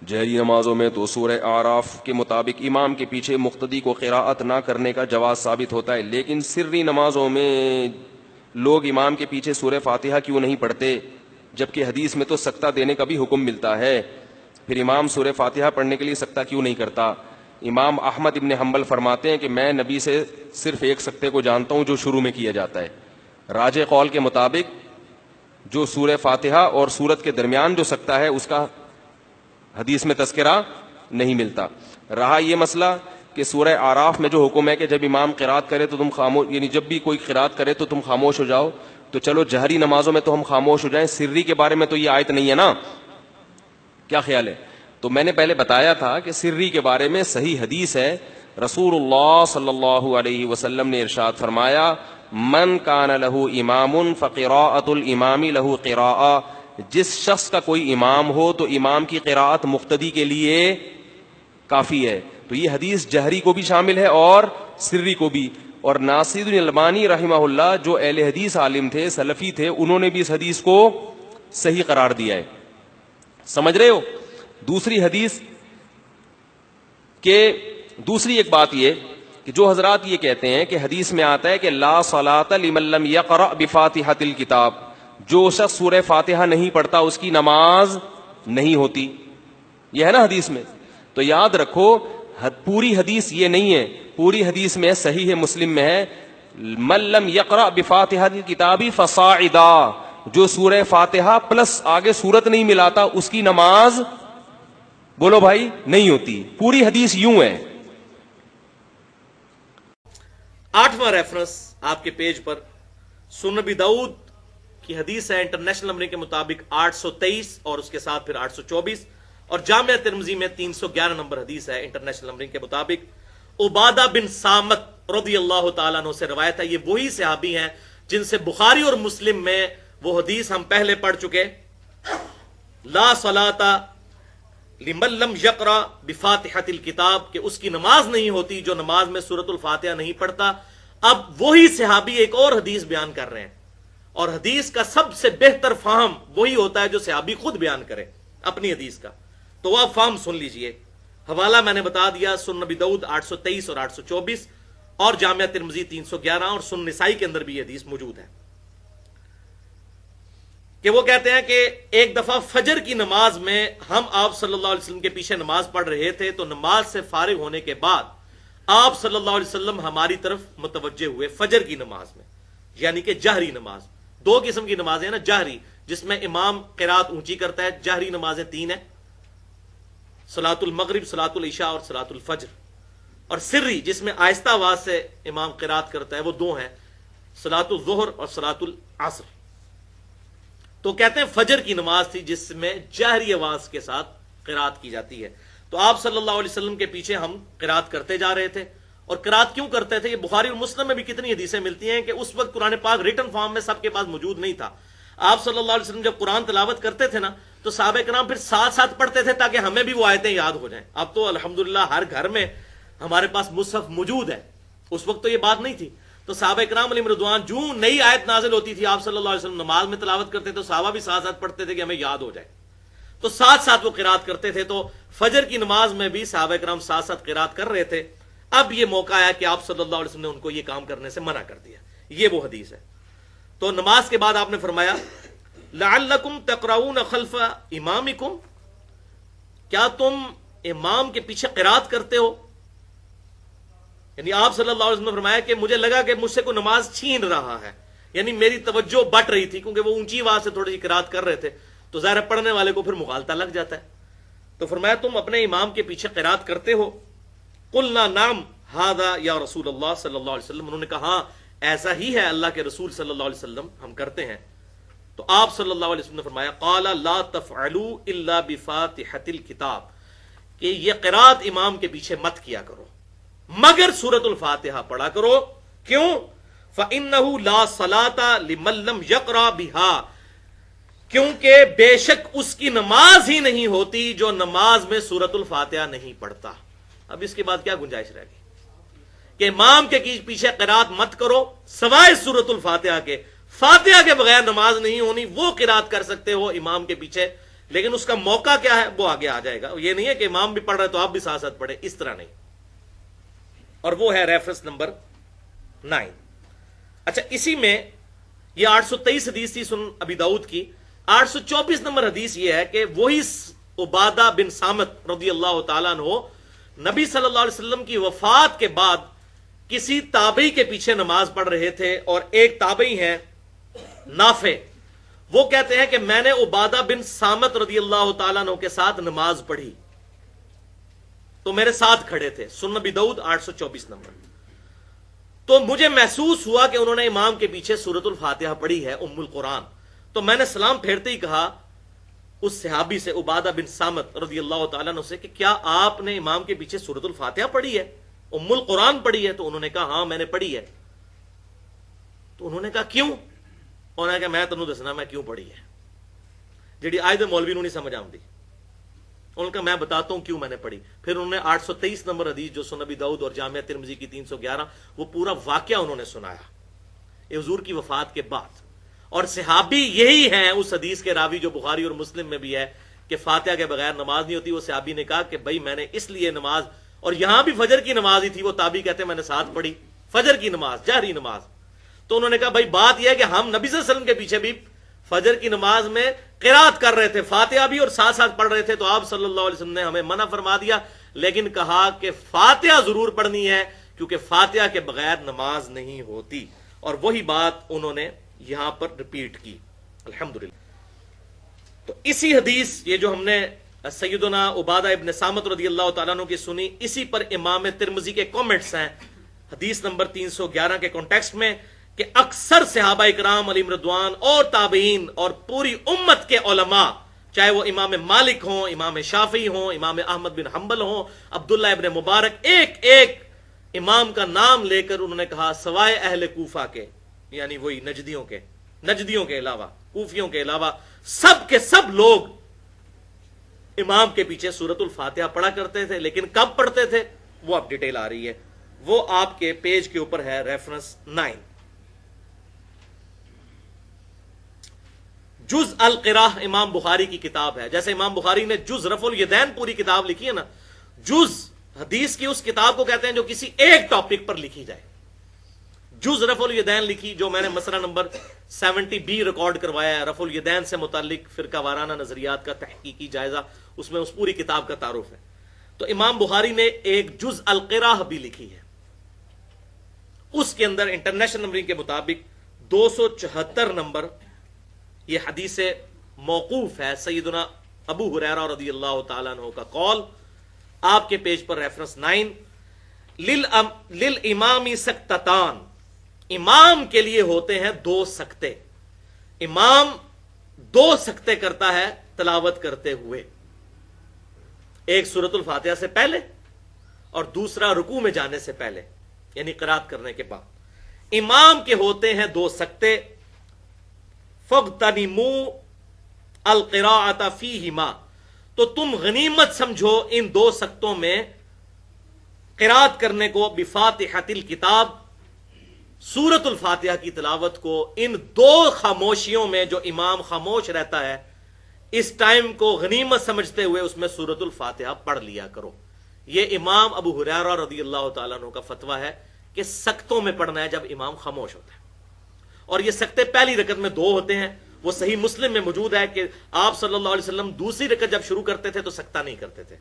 جہری نمازوں میں تو سورہ اعراف کے مطابق امام کے پیچھے مقتدی کو قراءت نہ کرنے کا جواز ثابت ہوتا ہے، لیکن سری نمازوں میں لوگ امام کے پیچھے سورہ فاتحہ کیوں نہیں پڑھتے، جبکہ حدیث میں تو سکتہ دینے کا بھی حکم ملتا ہے؟ پھر امام سورہ فاتحہ پڑھنے کے لیے سکتہ کیوں نہیں کرتا؟ امام احمد ابن حنبل فرماتے ہیں کہ میں نبی سے صرف ایک سکتے کو جانتا ہوں جو شروع میں کیا جاتا ہے۔ راجح قول کے مطابق جو سورہ فاتحہ اور سورت کے درمیان جو سکتہ ہے اس کا حدیث میں تذکرہ نہیں ملتا۔ رہا یہ مسئلہ کہ سورہ اعراف میں جو حکم ہے کہ جب امام قرات کرے تو تم خاموش، یعنی جب بھی کوئی قرات کرے تو تم خاموش ہو جاؤ، تو چلو جہری نمازوں میں تو ہم خاموش ہو جائیں، سری کے بارے میں تو یہ آیت نہیں ہے نا، کیا خیال ہے؟ تو میں نے پہلے بتایا تھا کہ سری کے بارے میں صحیح حدیث ہے، رسول اللہ صلی اللہ علیہ وسلم نے ارشاد فرمایا من کان لہ امام فقراءۃ الامام لہ قراءہ، جس شخص کا کوئی امام ہو تو امام کی قراءت مقتدی کے لیے کافی ہے۔ تو یہ حدیث جہری کو بھی شامل ہے اور سری کو بھی، اور ناصر الدین البانی رحمہ اللہ جو اہل حدیث عالم تھے، سلفی تھے، انہوں نے بھی اس حدیث کو صحیح قرار دیا ہے۔ سمجھ رہے ہو؟ دوسری حدیث کہ دوسری ایک بات یہ کہ جو حضرات یہ کہتے ہیں کہ حدیث میں آتا ہے کہ لا صلاۃ لمن لم یقرأ بفاتحۃ الکتاب، جو شخص سورہ فاتحہ نہیں پڑھتا اس کی نماز نہیں ہوتی، یہ ہے نا حدیث میں۔ تو یاد رکھو پوری حدیث یہ نہیں ہے، پوری حدیث میں صحیح مسلم میں ہے من لم یقرأ بفاتحۃ الکتاب فصاعدا، جو سورہ فاتحہ پلس آگے سورت نہیں ملاتا اس کی نماز بولو بھائی نہیں ہوتی۔ پوری حدیث یوں ہے۔ 8واں ریفرنس آپ کے پیج پر سنن ابی داؤد کی حدیث ہے، انٹرنیشنل نمبرنگ کے مطابق 823 اور اس کے ساتھ پھر 824، اور جامعہ ترمذی میں 311 نمبر حدیث ہے انٹرنیشنل نمبرنگ کے مطابق۔ عبادہ بن صامت رضی اللہ تعالیٰ عنہ سے روایت ہے، یہ وہی صحابی ہیں جن سے بخاری اور مسلم میں وہ حدیث ہم پہلے پڑھ چکے، لا صلاۃ لمن لم یقرأ بفاتحۃ الکتاب، کہ اس کی نماز نہیں ہوتی جو نماز میں سورۃ الفاتحہ نہیں پڑھتا۔ اب وہی صحابی ایک اور حدیث بیان کر رہے ہیں، اور حدیث کا سب سے بہتر فہم وہی ہوتا ہے جو صحابی خود بیان کرے اپنی حدیث کا۔ تو وہ آپ فہم سن لیجئے، حوالہ میں نے بتا دیا، سنن ابی داؤد 823 اور 824 اور جامعہ ترمذی 311 اور سنن نسائی کے اندر بھی یہ حدیث موجود ہے، کہ وہ کہتے ہیں کہ ایک دفعہ فجر کی نماز میں ہم آپ صلی اللہ علیہ وسلم کے پیچھے نماز پڑھ رہے تھے، تو نماز سے فارغ ہونے کے بعد آپ صلی اللہ علیہ وسلم ہماری طرف متوجہ ہوئے فجر کی نماز میں، یعنی کہ جہری نماز۔ دو قسم کی نمازیں ہیں نا، جہری جس میں امام قرات اونچی کرتا ہے، جہری نمازیں تین ہیں، صلاۃ المغرب، صلاۃ العشاء اور صلاۃ الفجر، اور سری جس میں آہستہ آواز سے امام قرات کرتا ہے وہ دو ہیں، صلاۃ الظہر اور صلاۃ العصر۔ تو کہتے ہیں فجر کی نماز تھی جس میں جہری آواز کے ساتھ قرات کی جاتی ہے، تو آپ صلی اللہ علیہ وسلم کے پیچھے ہم قرات کرتے جا رہے تھے۔ اور قرات کیوں کرتے تھے؟ یہ بخاری اور مسلم میں بھی کتنی حدیثیں ملتی ہیں کہ اس وقت قرآن پاک ریٹن فارم میں سب کے پاس موجود نہیں تھا۔ آپ صلی اللہ علیہ وسلم جب قرآن تلاوت کرتے تھے نا تو صحابہ کرام پھر ساتھ ساتھ پڑھتے تھے تاکہ ہمیں بھی وہ آیتیں یاد ہو جائیں۔ اب تو الحمدللہ ہر گھر میں ہمارے پاس مصحف موجود ہے، اس وقت تو یہ بات نہیں تھی۔ تو صحابہ کرام علیہم رضوان جو نئی آیت نازل ہوتی تھی آپ صلی اللہ علیہ وسلم نماز میں تلاوت کرتے تو صحابہ بھی ساتھ ساتھ پڑھتے تھے کہ ہمیں یاد ہو جائے، تو ساتھ ساتھ وہ قرات کرتے تھے۔ تو فجر کی نماز میں بھی صحابہ کرام ساتھ ساتھ قرات کر رہے تھے۔ اب یہ موقع آیا کہ آپ صلی اللہ علیہ وسلم نے ان کو یہ کام کرنے سے منع کر دیا، یہ وہ حدیث ہے۔ تو نماز کے بعد آپ نے فرمایا لعلکم تقرؤون خلف امامکم، کیا تم امام کے پیچھے قرات کرتے ہو؟ یعنی آپ صلی اللہ علیہ وسلم نے فرمایا کہ مجھے لگا کہ مجھ سے کوئی نماز چھین رہا ہے، یعنی میری توجہ بٹ رہی تھی کیونکہ وہ اونچی آواز سے تھوڑی سی قرات کر رہے تھے، تو ظاہر پڑھنے والے کو پھر مغالطہ لگ جاتا ہے۔ تو فرمایا تم اپنے امام کے پیچھے قرات کرتے ہو؟ قلنا نعم ھذا یا رسول اللہ صلی اللہ علیہ وسلم، انہوں نے کہا ہاں ایسا ہی ہے اللہ کے رسول صلی اللہ علیہ وسلم، ہم کرتے ہیں۔ تو آپ صلی اللہ علیہ وسلم نے فرمایا قال لا تفعلوا الا بفاتحۃ الکتاب، کہ یہ قرات امام کے پیچھے مت کیا کرو مگر سورۃ الفاتحہ پڑھا کرو۔ کیوں؟ فإنه لا صلاۃ لمن لم یقرأ بها، کیونکہ بے شک اس کی نماز ہی نہیں ہوتی جو نماز میں سورۃ الفاتحہ نہیں پڑھتا۔ اب اس کے بعد کیا گنجائش رہ گئی کہ امام کے پیچھے قرات مت کرو سوائے سورۃ الفاتحہ کے، فاتحہ کے بغیر نماز نہیں ہونی، وہ قرات کر سکتے ہو امام کے پیچھے، لیکن اس کا موقع کیا ہے وہ آگے آ جائے گا. یہ نہیں ہے کہ امام بھی پڑھ رہا ہے تو آپ بھی ساتھ ساتھ پڑھیں, اس طرح نہیں. اور وہ ہے ریفرنس نمبر 9. اچھا, اسی میں یہ 823 حدیث تھی سنن ابی داؤد کی. 824 نمبر حدیث یہ ہے کہ وہی عبادہ بن صامت رضی اللہ تعالیٰ عنہ نبی صلی اللہ علیہ وسلم کی وفات کے بعد کسی تابعی کے پیچھے نماز پڑھ رہے تھے, اور ایک تابعی ہیں نافع, وہ کہتے ہیں کہ میں نے عبادہ بن صامت رضی اللہ تعالیٰ عنہ کے ساتھ نماز پڑھی تو میرے ساتھ کھڑے تھے. سنن ابی داؤد 824 نمبر. تو مجھے محسوس ہوا کہ انہوں نے امام کے پیچھے سورۃ الفاتحہ پڑھی ہے, ام القرآن. تو میں نے سلام پھیرتے ہی کہا اس صحابی سے, عبادہ بن صامت رضی اللہ تعالیٰ عنہ سے, کہ کیا آپ نے امام کے پیچھے سورۃ الفاتحہ پڑھی ہے, ام القرآن پڑھی ہے؟ تو انہوں نے کہا ہاں میں نے پڑھی ہے. تو انہوں نے کہا کیوں؟ انہوں نے کہا میں تنوں دسنا میں کیوں پڑھی ہے, جڑی آیت مولوی نوں نہیں سمجھ آندی. انہوں نے کہا میں بتاتا ہوں کیوں میں نے پڑھی. پھر انہوں نے 823 نمبر حدیث جو سنن ابی داؤد اور جامعہ ترمذی کی 311 وہ پورا واقعہ انہوں نے سنایا حضور کی وفات کے بعد. اور صحابی یہی ہیں اس حدیث کے راوی جو بخاری اور مسلم میں بھی ہے کہ فاتحہ کے بغیر نماز نہیں ہوتی. وہ صحابی نے کہا کہ بھائی میں نے اس لیے نماز, اور یہاں بھی فجر کی نماز ہی تھی, وہ تابعی کہتے ہیں میں نے ساتھ پڑھی فجر کی نماز, جہری نماز. تو انہوں نے کہا بھائی بات یہ ہے کہ ہم نبی صلی اللہ علیہ وسلم کے پیچھے بھی فجر کی نماز میں قرات کر رہے تھے, فاتحہ بھی اور ساتھ ساتھ پڑھ رہے تھے, تو آپ صلی اللہ علیہ وسلم نے ہمیں منع فرما دیا, لیکن کہا کہ فاتحہ ضرور پڑھنی ہے کیونکہ فاتحہ کے بغیر نماز نہیں ہوتی. اور وہی بات انہوں نے یہاں پر ریپیٹ کی الحمدللہ. تو اسی حدیث یہ جو ہم نے سیدنا عبادہ ابن صامت رضی اللہ تعالیٰ عنہ کی سنی, اسی پر امام ترمذی کے کامنٹس ہیں حدیث نمبر 311 کے کانٹیکسٹ میں کہ اکثر صحابہ اکرام علیہم رضوان اور تابعین اور پوری امت کے علماء, چاہے وہ امام مالک ہوں, امام شافعی ہوں, امام احمد بن حنبل ہوں, عبداللہ ابن مبارک, ایک ایک امام کا نام لے کر انہوں نے کہا سوائے اہل کوفہ کے, یعنی وہی نجدیوں کے علاوہ, کوفیوں کے علاوہ, سب کے سب لوگ امام کے پیچھے سورۃ الفاتحہ پڑھا کرتے تھے. لیکن کب پڑھتے تھے وہ اب ڈیٹیل آ رہی ہے, وہ آپ کے پیج کے اوپر ہے ریفرنس 9. جز القراء امام بخاری کی کتاب ہے. جیسے امام بخاری نے جز رفع الیدین پوری کتاب لکھی ہے نا, جز حدیث کی اس کتاب کو کہتے ہیں جو کسی ایک ٹاپک پر لکھی جائے. جز رفع الیدین لکھی, جو میں نے مسئلہ نمبر 70B ریکارڈ کروایا ہے, رفع الیدین سے متعلق فرقہ وارانہ نظریات کا تحقیقی جائزہ, اس میں اس پوری کتاب کا تعارف ہے. تو امام بخاری نے ایک جز القراء بھی لکھی ہے, اس کے اندر انٹرنیشنل نمبرنگ کے مطابق 274 نمبر یہ حدیث موقوف ہے, سیدنا ابو ہریرہ رضی اللہ تعالیٰ عنہ کا قول. آپ کے پیج پر ریفرنس 9. للامام سکتتان, امام کے لیے ہوتے ہیں 2 سکتے. امام 2 سکتے کرتا ہے تلاوت کرتے ہوئے, ایک سورۃ الفاتحہ سے پہلے اور دوسرا رکوع میں جانے سے پہلے, یعنی قرات کرنے کے بعد. امام کے ہوتے ہیں 2 سکتے. فَاغْتَنِمُوا الْقِرَاءَةَ فِيهِمَا, تو تم غنیمت سمجھو ان 2 سکتوں میں قرات کرنے کو, بفاتحۃ الکتاب, سورۃ الفاتحہ کی تلاوت کو. ان 2 خاموشیوں میں جو امام خاموش رہتا ہے اس ٹائم کو غنیمت سمجھتے ہوئے اس میں سورۃ الفاتحہ پڑھ لیا کرو. یہ امام ابو ہریرہ رضی اللہ تعالیٰ عنہ کا فتویٰ ہے کہ سکتوں میں پڑھنا ہے جب امام خاموش ہوتا ہے. اور یہ سکتے پہلی رکعت میں 2 ہوتے ہیں, وہ صحیح مسلم میں موجود ہے کہ آپ صلی اللہ علیہ وسلم دوسری رکعت جب شروع کرتے تھے تو سکتہ نہیں کرتے تھے,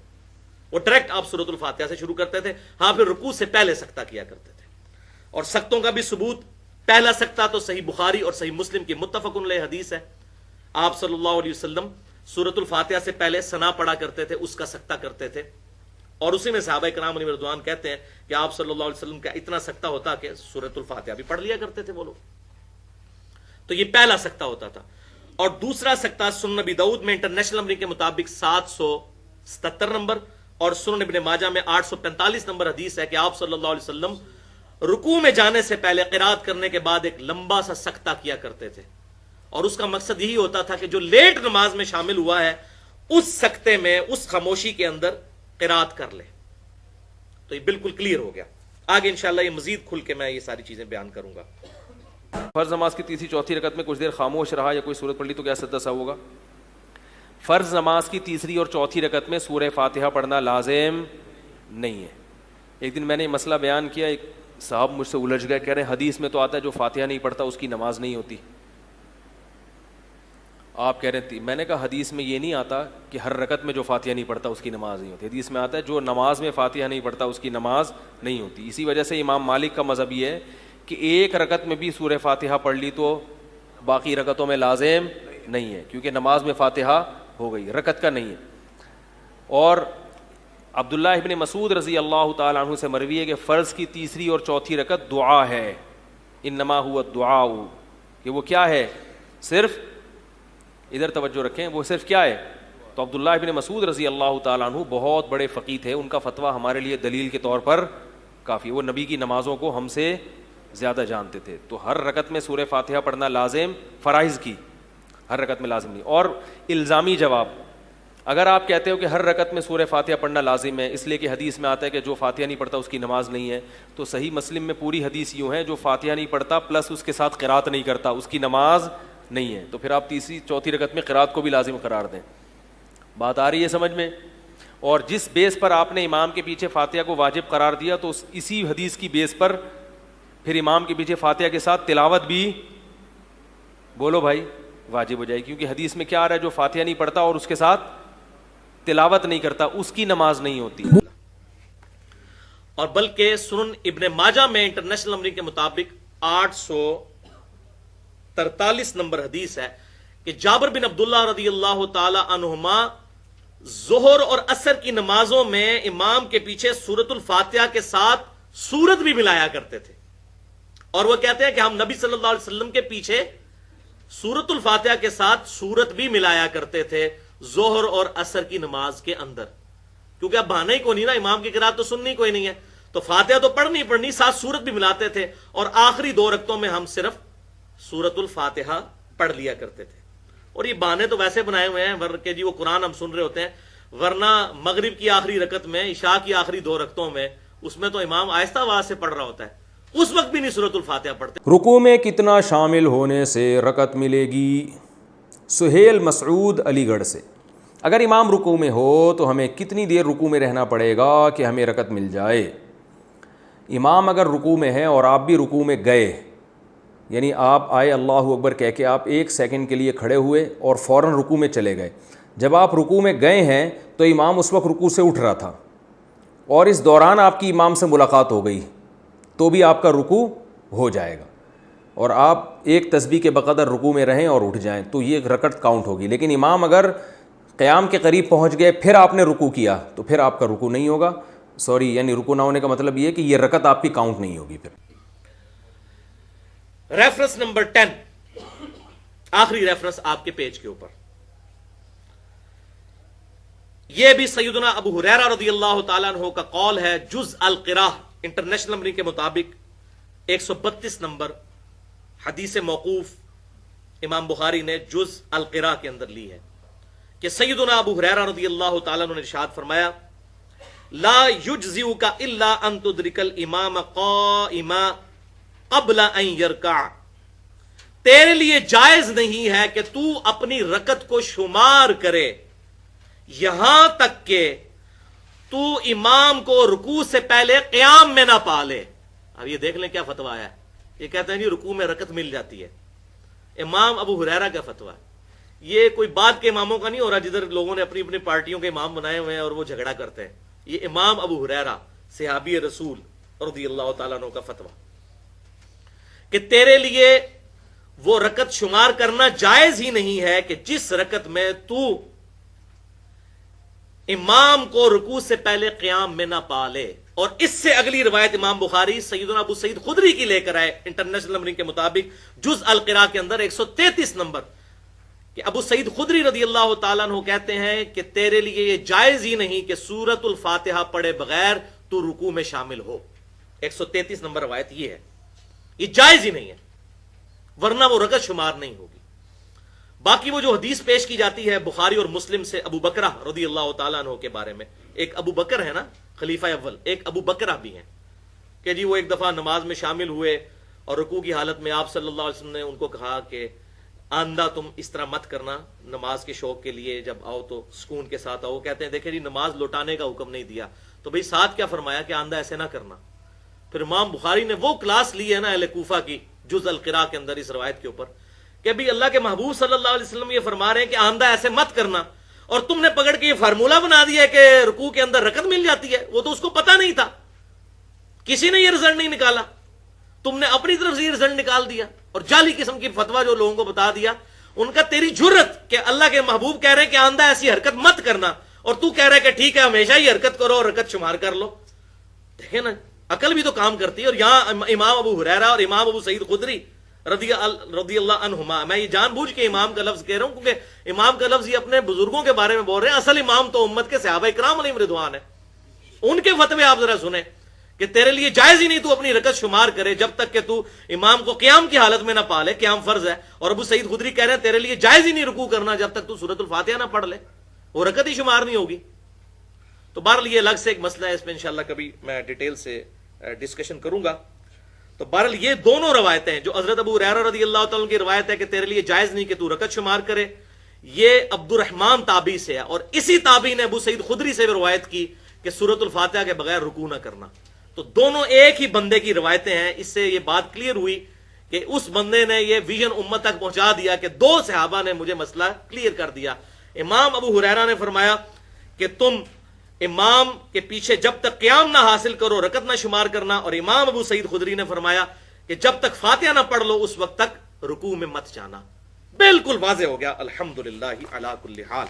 وہ ڈائریکٹ آپ سورۃ الفاتحہ سے شروع کرتے تھے. ہاں پھر رکوع سے پہلے سکتہ کیا کرتے تھے. اور سکتوں کا بھی ثبوت, پہلا سکتہ تو صحیح بخاری اور صحیح مسلم کی متفق علیہ حدیث ہے, آپ صلی اللہ علیہ وسلم سورۃ الفاتحہ سے پہلے ثنا پڑھا کرتے تھے, اس کا سکتہ کرتے تھے. اور اسی میں صحابہ کرام علیہ رضوان کہتے ہیں کہ آپ صلی اللہ علیہ وسلم کا اتنا سکتہ ہوتا کہ سورۃ الفاتحہ بھی پڑھ لیا کرتے تھے وہ لوگ. تو یہ پہلا سکتہ ہوتا تھا. اور دوسرا سکتہ سنن ابی داؤد میں انٹرنیشنل نمبر کے مطابق 777 نمبر, اور سنن ابن ماجہ میں 845 نمبر حدیث ہے کہ آپ صلی اللہ علیہ وسلم رکوع میں جانے سے پہلے قرات کرنے کے بعد ایک لمبا سا سکتہ کیا کرتے تھے. اور اس کا مقصد یہی ہوتا تھا کہ جو لیٹ نماز میں شامل ہوا ہے اس سکتے میں, اس خاموشی کے اندر قرات کر لے. تو یہ بالکل کلیئر ہو گیا. آگے انشاءاللہ یہ مزید کھل کے میں یہ ساری چیزیں بیان کروں گا. فرض نماز کی تیسری چوتھی رکعت میں کچھ دیر خاموش رہا یا کوئی سورت پڑھ لی تو کیا سجدہ سہو ہوگا؟ فرض نماز کی تیسری اور چوتھی رکعت میں سورہ فاتحہ پڑھنا لازم نہیں ہے. ایک دن میں نے مسئلہ بیان کیا, ایک صاحب مجھ سے الجھ گئے, کہہ رہے ہیں حدیث میں تو آتا ہے جو فاتحہ نہیں پڑھتا اس کی نماز نہیں ہوتی. آپ کہہ رہے تھے, میں نے کہا حدیث میں یہ نہیں آتا کہ ہر رکعت میں جو فاتحہ نہیں پڑھتا اس کی نماز نہیں ہوتی. حدیث میں آتا ہے جو نماز میں فاتحہ نہیں پڑھتا اس کی نماز نہیں ہوتی. اسی وجہ سے امام مالک کا مذہب یہ ہے کہ ایک رکعت میں بھی سورہ فاتحہ پڑھ لی تو باقی رکعتوں میں لازم نہیں ہے, کیونکہ نماز میں فاتحہ ہو گئی, رکعت کا نہیں ہے. اور عبداللہ ابن مسعود رضی اللہ تعالیٰ عنہ سے مروی ہے کہ فرض کی تیسری اور چوتھی رکعت دعا ہے, انما ہوا الدعاء, کہ وہ کیا ہے, صرف ادھر توجہ رکھیں, وہ صرف کیا ہے. تو عبداللہ ابن مسعود رضی اللہ تعالیٰ عنہ بہت بڑے فقیہ تھے, ان کا فتویٰ ہمارے لیے دلیل کے طور پر کافی, وہ نبی کی نمازوں کو ہم سے زیادہ جانتے تھے. تو ہر رکعت میں سورہ فاتحہ پڑھنا لازم, فرائض کی ہر رکعت میں لازم نہیں. اور الزامی جواب, اگر آپ کہتے ہو کہ ہر رکعت میں سورہ فاتحہ پڑھنا لازم ہے اس لیے کہ حدیث میں آتا ہے کہ جو فاتحہ نہیں پڑھتا اس کی نماز نہیں ہے, تو صحیح مسلم میں پوری حدیث یوں ہے جو فاتحہ نہیں پڑھتا پلس اس کے ساتھ قرات نہیں کرتا اس کی نماز نہیں ہے. تو پھر آپ تیسری چوتھی رکعت میں قرات کو بھی لازم قرار دیں. بات آ رہی ہے سمجھ میں؟ اور جس بیس پر آپ نے امام کے پیچھے فاتحہ کو واجب قرار دیا تو اسی حدیث کی بیس پر پھر امام کے پیچھے فاتحہ کے ساتھ تلاوت بھی, بولو بھائی, واجب ہو جائے, کیونکہ حدیث میں کیا آ رہا ہے جو فاتحہ نہیں پڑھتا اور اس کے ساتھ تلاوت نہیں کرتا اس کی نماز نہیں ہوتی. اور بلکہ سنن ابن ماجہ میں انٹرنیشنل نمبر کے مطابق 843 نمبر حدیث ہے کہ جابر بن عبداللہ رضی اللہ تعالی عنہما ظہر اور عصر کی نمازوں میں امام کے پیچھے سورۃ الفاتحہ کے ساتھ سورت بھی ملایا کرتے تھے, اور وہ کہتے ہیں کہ ہم نبی صلی اللہ علیہ وسلم کے پیچھے سورۃ الفاتحہ کے ساتھ سورت بھی ملایا کرتے تھے ظہر اور عصر کی نماز کے اندر, کیونکہ اب بہانا ہی کوئی نہیں نا, امام کی قرات تو سننی کوئی نہیں ہے, تو فاتحہ تو پڑھنی ساتھ سورت بھی ملاتے تھے, اور آخری 2 رکعتوں میں ہم صرف سورۃ الفاتحہ پڑھ لیا کرتے تھے. اور یہ بہانے تو ویسے بنائے ہوئے ہیں کہ جی وہ قرآن ہم سن رہے ہوتے ہیں, ورنہ مغرب کی آخری رکعت میں, عشاء کی آخری 2 رکعتوں میں, اس میں تو امام آہستہ آواز سے پڑھ رہا ہوتا ہے, اس وقت بھی نہیں سورۃ الفاتحہ پڑھتے. رکوع میں کتنا شامل ہونے سے رکعت ملے گی؟ سہیل مسعود علی گڑھ سے, اگر امام رکوع میں ہو تو ہمیں کتنی دیر رکوع میں رہنا پڑے گا کہ ہمیں رکعت مل جائے؟ امام اگر رکوع میں ہے اور آپ بھی رکوع میں گئے, یعنی آپ آئے اللہ اکبر کہہ کے آپ 1 سیکنڈ کے لیے کھڑے ہوئے اور فوراً رکوع میں چلے گئے, جب آپ رکوع میں گئے ہیں تو امام اس وقت رکوع سے اٹھ رہا تھا اور اس دوران آپ کی امام سے ملاقات ہو گئی تو بھی آپ کا رکوع ہو جائے گا, اور آپ ایک تسبیح کے بقدر رکوع میں رہیں اور اٹھ جائیں تو یہ رکعت کاؤنٹ ہوگی. لیکن امام اگر قیام کے قریب پہنچ گئے پھر آپ نے رکوع کیا تو پھر آپ کا رکوع نہیں ہوگا, یعنی رکوع نہ ہونے کا مطلب یہ ہے کہ یہ رکعت آپ کی کاؤنٹ نہیں ہوگی. پھر ریفرنس نمبر 10, آخری ریفرنس آپ کے پیج کے اوپر, یہ بھی سیدنا ابو ہریرہ رضی اللہ تعالیٰ عنہ کا قول ہے, جز القراء انٹرنیشنل نمبر کے مطابق 132 نمبر حدیث موقوف امام بخاری نے جز القراء کے اندر لی ہے کہ سیدنا ابو ہریرہ رضی اللہ تعالیٰ عنہ نے ارشاد فرمایا, لا یجزئک الا ان تدرک الامام قائما قبل ان یرکع, تیرے لیے جائز نہیں ہے کہ تو اپنی رکعت کو شمار کرے یہاں تک کہ تو امام کو رکوع سے پہلے قیام میں نہ پا لے. اب یہ دیکھ لیں کیا فتویٰ آیا ہے, یہ کہتے ہیں جی رکوع میں رکعت مل جاتی ہے. امام ابو ہریرہ کا فتویٰ ہے, یہ کوئی بعد کے اماموں کا نہیں ہو رہا جدھر لوگوں نے اپنی اپنی پارٹیوں کے امام بنائے ہوئے ہیں اور وہ جھگڑا کرتے ہیں. یہ امام ابو ہریرہ صحابی رسول رضی اللہ تعالیٰ عنہ کا فتویٰ کہ تیرے لیے وہ رکعت شمار کرنا جائز ہی نہیں ہے کہ جس رکعت میں تو امام کو رکوع سے پہلے قیام میں نہ پا لے. اور اس سے اگلی روایت امام بخاری سیدنا ابو سعید خدری کی لے کر آئے انٹرنیشنل نمبرنگ کے مطابق جز القراء کے اندر 133 نمبر کہ ابو سعید خدری رضی اللہ تعالیٰ عنہ کہتے ہیں کہ تیرے لیے یہ جائز ہی نہیں کہ سورۃ الفاتحہ پڑھے بغیر تو رکوع میں شامل ہو. 133 نمبر روایت یہ ہے, یہ جائز ہی نہیں ہے, ورنہ وہ رکعت شمار نہیں ہوگی. باقی وہ جو حدیث پیش کی جاتی ہے بخاری اور مسلم سے ابو بکرہ رضی اللہ تعالیٰ عنہ کے بارے میں, ایک ابو بکر ہے نا خلیفہ اول, ایک ابو بکرہ بھی ہیں کہ جی وہ ایک دفعہ نماز میں شامل ہوئے اور رکوع کی حالت میں آپ صلی اللہ علیہ وسلم نے ان کو کہا کہ آندہ تم اس طرح مت کرنا نماز کے شوق کے لیے، جب آؤ تو سکون کے ساتھ آؤ. کہتے ہیں دیکھیں جی نماز لوٹانے کا حکم نہیں دیا، تو بھئی ساتھ کیا فرمایا کہ آندہ ایسے نہ کرنا. پھر امام بخاری نے وہ کلاس لی ہے نا اہل کوفہ کی جز القراء کے اندر اس روایت کے اوپر کہ بھی اللہ کے محبوب صلی اللہ علیہ وسلم یہ فرما رہے ہیں کہ آندہ ایسے مت کرنا، اور تم نے پکڑ کے یہ فارمولہ بنا دیا ہے کہ رکوع کے اندر رکعت مل جاتی ہے. وہ تو اس کو پتہ نہیں تھا، کسی نے یہ رزلٹ نہیں نکالا، تم نے اپنی طرف سے یہ رزلٹ نکال دیا اور جعلی قسم کی فتویٰ جو لوگوں کو بتا دیا. ان کا تیری جرت کہ اللہ کے محبوب کہہ رہے ہیں کہ آندہ ایسی حرکت مت کرنا، اور تو کہہ رہا ہے کہ ٹھیک ہے ہمیشہ ہی حرکت کرو اور رکعت شمار کر لو. دیکھیں نا عقل بھی تو کام کرتی ہے. اور یہاں امام ابو ہریرہ اور امام ابو سعید خدری رضی اللہ عنہما، میں یہ جان بوجھ کے امام کا لفظ کہہ رہا ہوں کیونکہ امام کا لفظ یہ اپنے بزرگوں کے بارے میں بول رہے ہیں، اصل امام تو امت کے صحابہ کرام علیہم رضوان ہے. ان کے فتوے آپ ذرا سنیں کہ تیرے لیے جائز ہی نہیں تو اپنی رکعت شمار کرے جب تک کہ تو امام کو قیام کی حالت میں نہ پالے، قیام فرض ہے. اور ابو سعید خدری کہہ رہے ہیں تیرے لیے جائز ہی نہیں رکوع کرنا جب تک تو سورۃ الفاتحہ نہ پڑھ لے، وہ رکعت ہی شمار نہیں ہوگی. تو بہرحال یہ الگ سے ایک مسئلہ ہے، اس پہ انشاءاللہ کبھی میں ڈیٹیل سے ڈسکشن کروں گا. تو بہرحال یہ دونوں روایتیں ہیں، جو حضرت ابو ہریرہ رضی اللہ تعالیٰ کی روایت ہے کہ تیرے لیے جائز نہیں کہ تو رکعت شمار کرے، یہ عبد الرحمن تابعی سے ہے، اور اسی تابعی نے ابو سعید خدری سے بھی روایت کی کہ سورۃ الفاتحہ کے بغیر رکوع نہ کرنا. تو دونوں ایک ہی بندے کی روایتیں ہیں. اس سے یہ بات کلیئر ہوئی کہ اس بندے نے یہ ویژن امت تک پہنچا دیا کہ دو صحابہ نے مجھے مسئلہ کلیئر کر دیا. امام ابو ہریرہ نے فرمایا کہ تم امام کے پیچھے جب تک قیام نہ حاصل کرو رکعت نہ شمار کرنا، اور امام ابو سعید خدری نے فرمایا کہ جب تک فاتحہ نہ پڑھ لو اس وقت تک رکوع میں مت جانا. بالکل واضح ہو گیا. الحمدللہ علی کل حال.